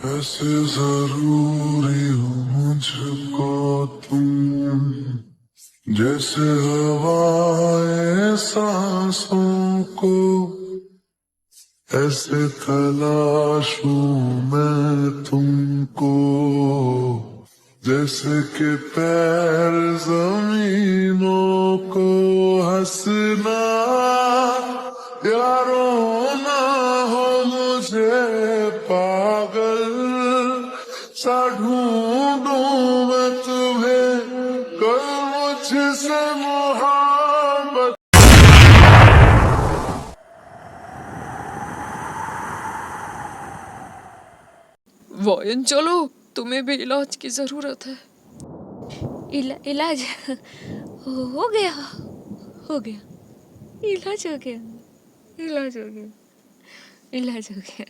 कैसे जरूरी हो मुझको तुम, जैसे हवाएं सांसों को, ऐसे तलाशूं मैं तुमको, जैसे कि पैर जमीनों को। हंसना या रोना हो मुझे पागल सा ढूंढूं मैं तुम्हें, कर मुझसे मोहब्बत। वायन चलो, तुम्हें भी इलाज की जरूरत है। इलाज हो गया, हो गया, इलाज हो गया, इलाज हो गया, इलाज हो गया।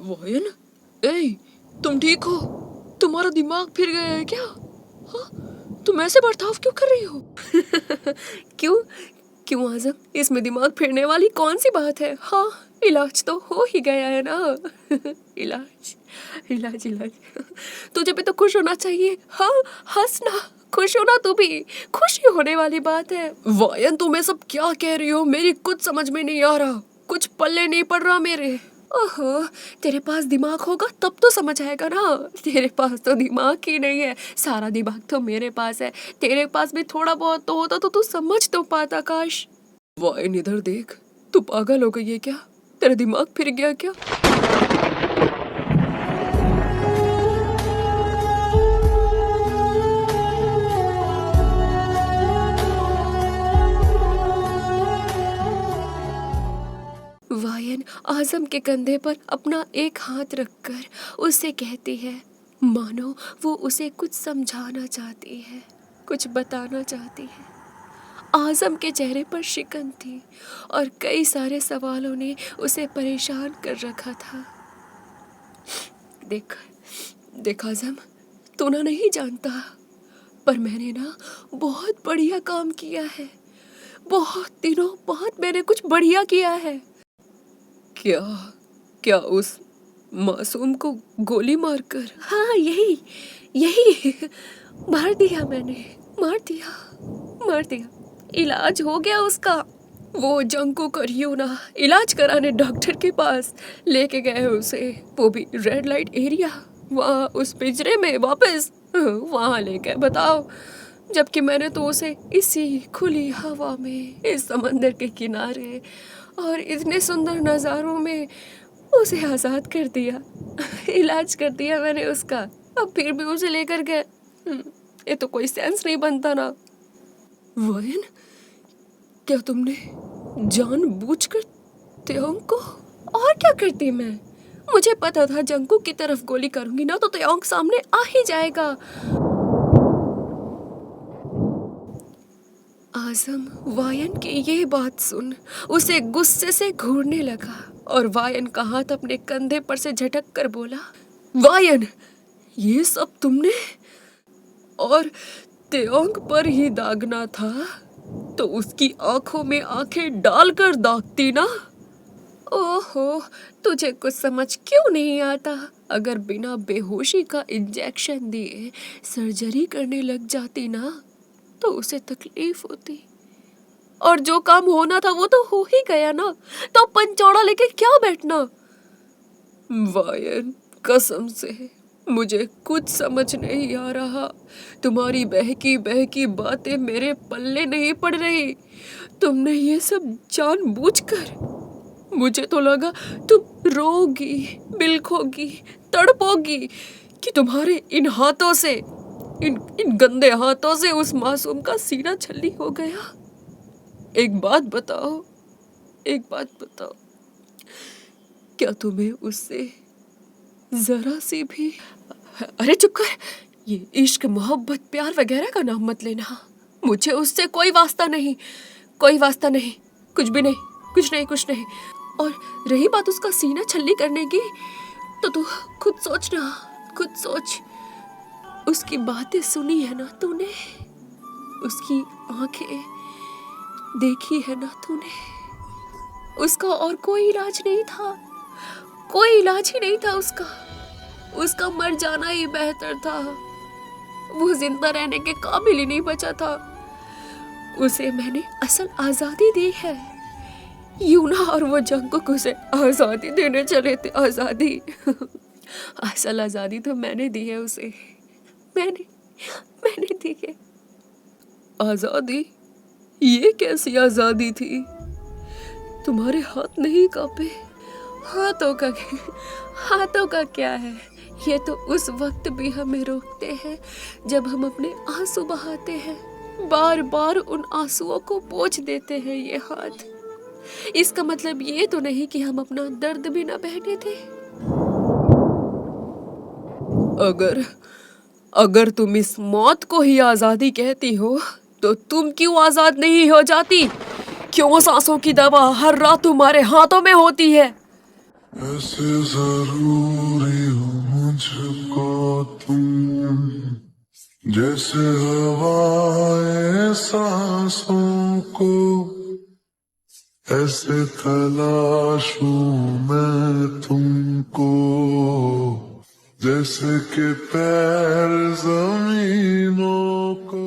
वायन, ए, तुम ठीक हो? तुम्हारा दिमाग फिर गया है क्या? हाँ? तुम ऐसे बर्ताव क्यों कर रही हो? क्यों क्यों आजम, इसमें दिमाग फिरने वाली कौन सी बात है? हाँ, इलाज तो हो ही गया है ना। इलाज इलाज इलाज। तुझे भी तो खुश होना चाहिए। हाँ, हंसना, खुश होना, तू भी खुशी होने वाली बात है। वायन, तुम ये सब क्या कह रही हो? मेरी कुछ समझ में नहीं आ रहा, कुछ पल्ले नहीं पड़ रहा मेरे। ओहो, तेरे पास दिमाग होगा तब तो समझ आएगा ना। तेरे पास तो दिमाग ही नहीं है, सारा दिमाग तो मेरे पास है। तेरे पास भी थोड़ा बहुत तो होता तो तू समझ तो पाता। काश। वायन, इधर देख, तू पागल हो गई है क्या? तेरा दिमाग फिर गया क्या? वायन आजम के कंधे पर अपना एक हाथ रखकर उससे कहती है, मानो वो उसे कुछ समझाना चाहती है, कुछ बताना चाहती है। आजम के चेहरे पर शिकन थी और कई सारे सवालों ने उसे परेशान कर रखा था। देख देख आजम, तू ना नहीं जानता, पर मैंने ना बहुत बढ़िया काम किया है। बहुत दिनों बाद मैंने कुछ बढ़िया किया है। क्या? क्या उस मासूम को गोली मारकर? हाँ, यही यही मार दिया मैंने, मार दिया, मार दिया। इलाज हो गया उसका। वो जंकू करियो ना, इलाज कराने डॉक्टर के पास लेके गए उसे, वो भी रेड लाइट एरिया, वहाँ उस पिंजरे में वापस वहाँ लेके, बताओ। जबकि मैंने तो उसे इसी खुली हवा में, इस समंदर के किनारे और इतने सुंदर नज़ारों में उसे आज़ाद कर दिया। इलाज कर दिया मैंने उसका, अब फिर भी उसे लेकर गए। ये तो कोई सेंस नहीं बनता ना। वायन, क्या तुमने जानबूझकर त्योंग को? और क्या करती मैं? मुझे पता था जंकू की तरफ गोली करूंगी ना तो त्योंग सामने आ ही जाएगा। आजम वायन की ये बात सुन उसे गुस्से से घूरने लगा और वायन का हाथ अपने कंधे पर से झटक कर बोला, वायन, ये सब तुमने? और त्योंग पर ही दागना था तो उसकी आंखों में आंखें डालकर दागती ना। ओहो, तुझे कुछ समझ क्यों नहीं आता? अगर बिना बेहोशी का इंजेक्शन दिए सर्जरी करने लग जाती ना तो उसे तकलीफ होती। और जो काम होना था वो तो हो ही गया ना, तो पंचौड़ा लेके क्या बैठना? वायन, कसम से मुझे कुछ समझ नहीं आ रहा। तुम्हारी बहकी बहकी बातें मेरे पल्ले नहीं पड़ रही। तुमने ये सब जानबूझकर। मुझे तो लगा तुम रोगी, बिलखोगी, तड़पोगी कि तुम्हारे इन हाथों से, इन गंदे हाथों से उस मासूम का सीना छल्ली हो गया। एक बात बताओ, एक बात बताओ, क्या तुम्हें उससे जरा सी भी? अरे चुप कर, ये इश्क मोहब्बत प्यार वगैरह का नाम मत लेना। मुझे उससे कोई वास्ता नहीं, कोई वास्ता नहीं, कुछ भी नहीं, कुछ नहीं, कुछ नहीं। और रही बात उसका सीना छल्ली करने की, तो तू खुद सोच ना, खुद सोच। उसकी बातें सुनी है ना तूने, उसकी आंखें देखी है ना तूने। उसका और कोई इलाज नहीं था, कोई इलाज ही नहीं था उसका। उसका मर जाना ही बेहतर था। वो जिंदा रहने के काबिल ही नहीं बचा था। उसे मैंने असल आजादी दी है। यूना और वो जंगकुक उसे आजादी देने चले थे। आजादी असल आजादी तो मैंने दी है उसे। मैंने दी है। आजादी? ये कैसी आजादी थी? तुम्हारे हाथ नहीं कांपे? हाथों का क्या है? ये तो उस वक्त भी हमें रोकते हैं जब हम अपने आंसू बहाते हैं। बार बार उन आंसुओं को पोंछ देते हैं ये हाथ। इसका मतलब ये तो नहीं कि हम अपना दर्द भी ना बहने थे। अगर तुम इस मौत को ही आजादी कहती हो तो तुम क्यों आजाद नहीं हो जाती? क्यों सांसों की दवा हर रात तुम्हारे हाथों में होती है? ऐसे जरूरी हो मुझको तुम, जैसे हवाएं सांसों को, ऐसे तलाशूं मैं तुमको, जैसे कि पैर जमीनों को।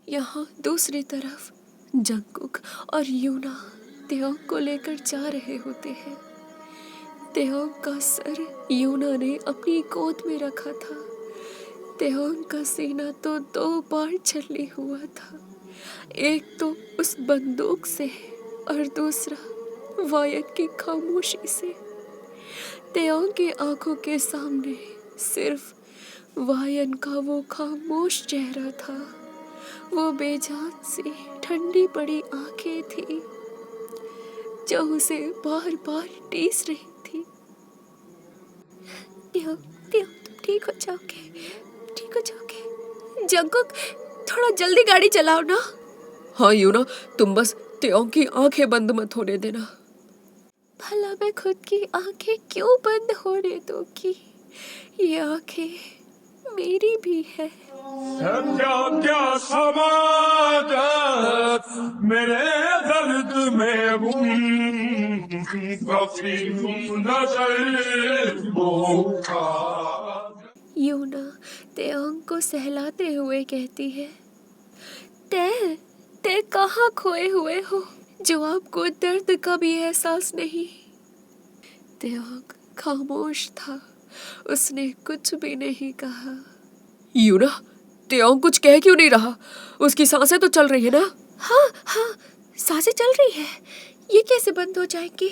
यहाँ दूसरी तरफ जंगकुक और यूना तेओंग को लेकर जा रहे होते हैं। तेओंग का सर यूना ने अपनी गोद में रखा था। तेओंग का सीना तो 2 बार छलनी हुआ था। एक तो उस बंदूक से और दूसरा वायन की खामोशी से। तेओंग की आंखों के सामने सिर्फ वायन का वो खामोश चेहरा था। वो बेजान सी ठंडी पड़ी आंखें थी जो उसे बार बार टीस रही थी। तुम ठीक हो जाओगे। जंगकुक, थोड़ा जल्दी गाड़ी चलाओ ना। हाँ यूना, तुम बस तेओंग की आंखें बंद मत होने देना। भला मैं खुद की आंखें क्यों बंद होने दूंगी? ये आंखें मेरी भी है। क्या समाज मेरे दर्द में यूना तेओंग को सहलाते हुए कहती है, ते कहाँ खोए हुए हो जो आपको दर्द का भी एहसास नहीं? तेओंग खामोश था। उसने कुछ भी नहीं कहा। यूना, तेओंग कुछ कह क्यों नहीं रहा? उसकी सांसें तो चल रही है ना? हाँ, सांसें चल रही है। ये कैसे बंद हो जाएंगी?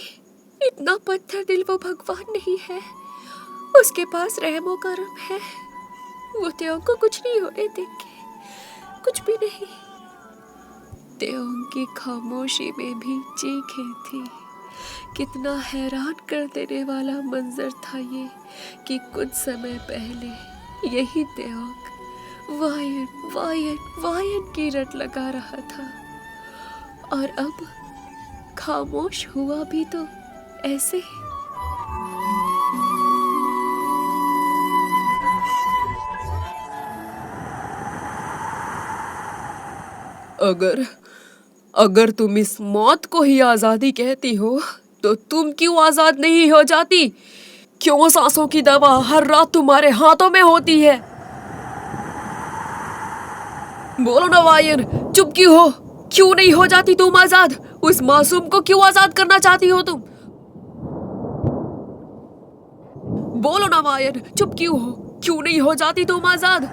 इतना पत्थर दिल वो भगवान नहीं है। उसके पास रहमो करम है। वो तेओंग को कुछ नहीं होने देंगे, कुछ भी नहीं। तेओंग की खामोशी में भी चीखें थी। कितना हैरान कर देने वाला मंजर था ये कि कुछ समय पहले यही तेओंग वायन की रट लगा रहा था और अब खामोश हुआ भी तो ऐसे। अगर तुम इस मौत को ही आजादी कहती हो तो तुम क्यों आजाद नहीं हो जाती? क्यों सांसों की दवा हर रात तुम्हारे हाथों में होती है? बोलो ना वायन, चुप क्यों हो? क्यों नहीं हो जाती तुम आजाद? उस मासूम को क्यों आजाद करना चाहती हो तुम? बोलो ना वायन, चुप क्यों हो? क्यों नहीं हो जाती तुम आजाद?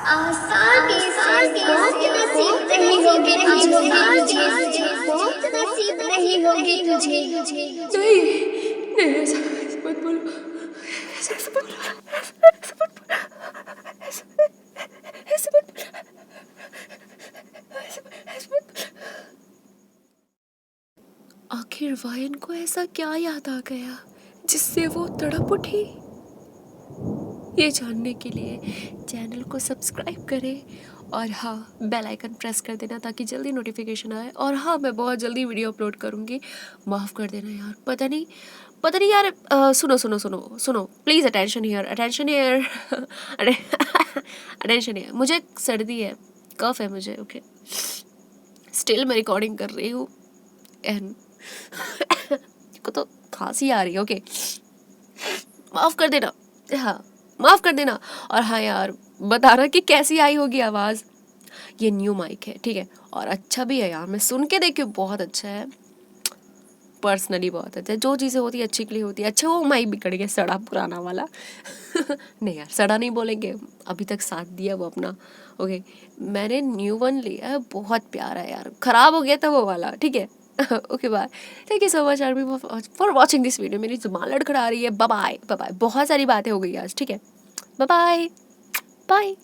आसानी से बहुत नसीब नहीं होगी तुझे। नहीं, ऐसा मत बोलो। आखिर वायन को ऐसा क्या याद आ गया जिससे वो तड़प उठी? ये जानने के लिए चैनल को सब्सक्राइब करें और हाँ, बेल आइकन प्रेस कर देना ताकि जल्दी नोटिफिकेशन आए। और हाँ, मैं बहुत जल्दी वीडियो अपलोड करूँगी। माफ़ कर देना यार, पता नहीं यार। सुनो please, attention here attention here. मुझे सर्दी है, कफ है मुझे। ओके, स्टिल मैं रिकॉर्डिंग कर रही हूँ एंड को तो खांसी आ रही है। ओके, माफ़ कर देना, हाँ माफ़ कर देना। और हाँ यार, बताना कि कैसी आई होगी आवाज़। ये न्यू माइक है, ठीक है, और अच्छा भी है यार, मैं सुन के देखी हूँ, बहुत अच्छा है, पर्सनली बहुत अच्छा है। जो चीज़ें होती है अच्छी के लिए होती है। अच्छा, वो माइक बिगड़ गया, सड़ा पुराना वाला नहीं यार, सड़ा नहीं बोलेंगे, अभी तक साथ दिया वो अपना। ओके, मैंने न्यू वन लिया है, बहुत प्यारा है यार, ख़राब हो गया था वो वाला, ठीक है। Okay bye, thank you so much army for watching this video. मेरी जुबान लड़खड़ा रही है। बाय बाय, बहुत सारी बातें हो गई आज, ठीक है, बाय बाय बाय।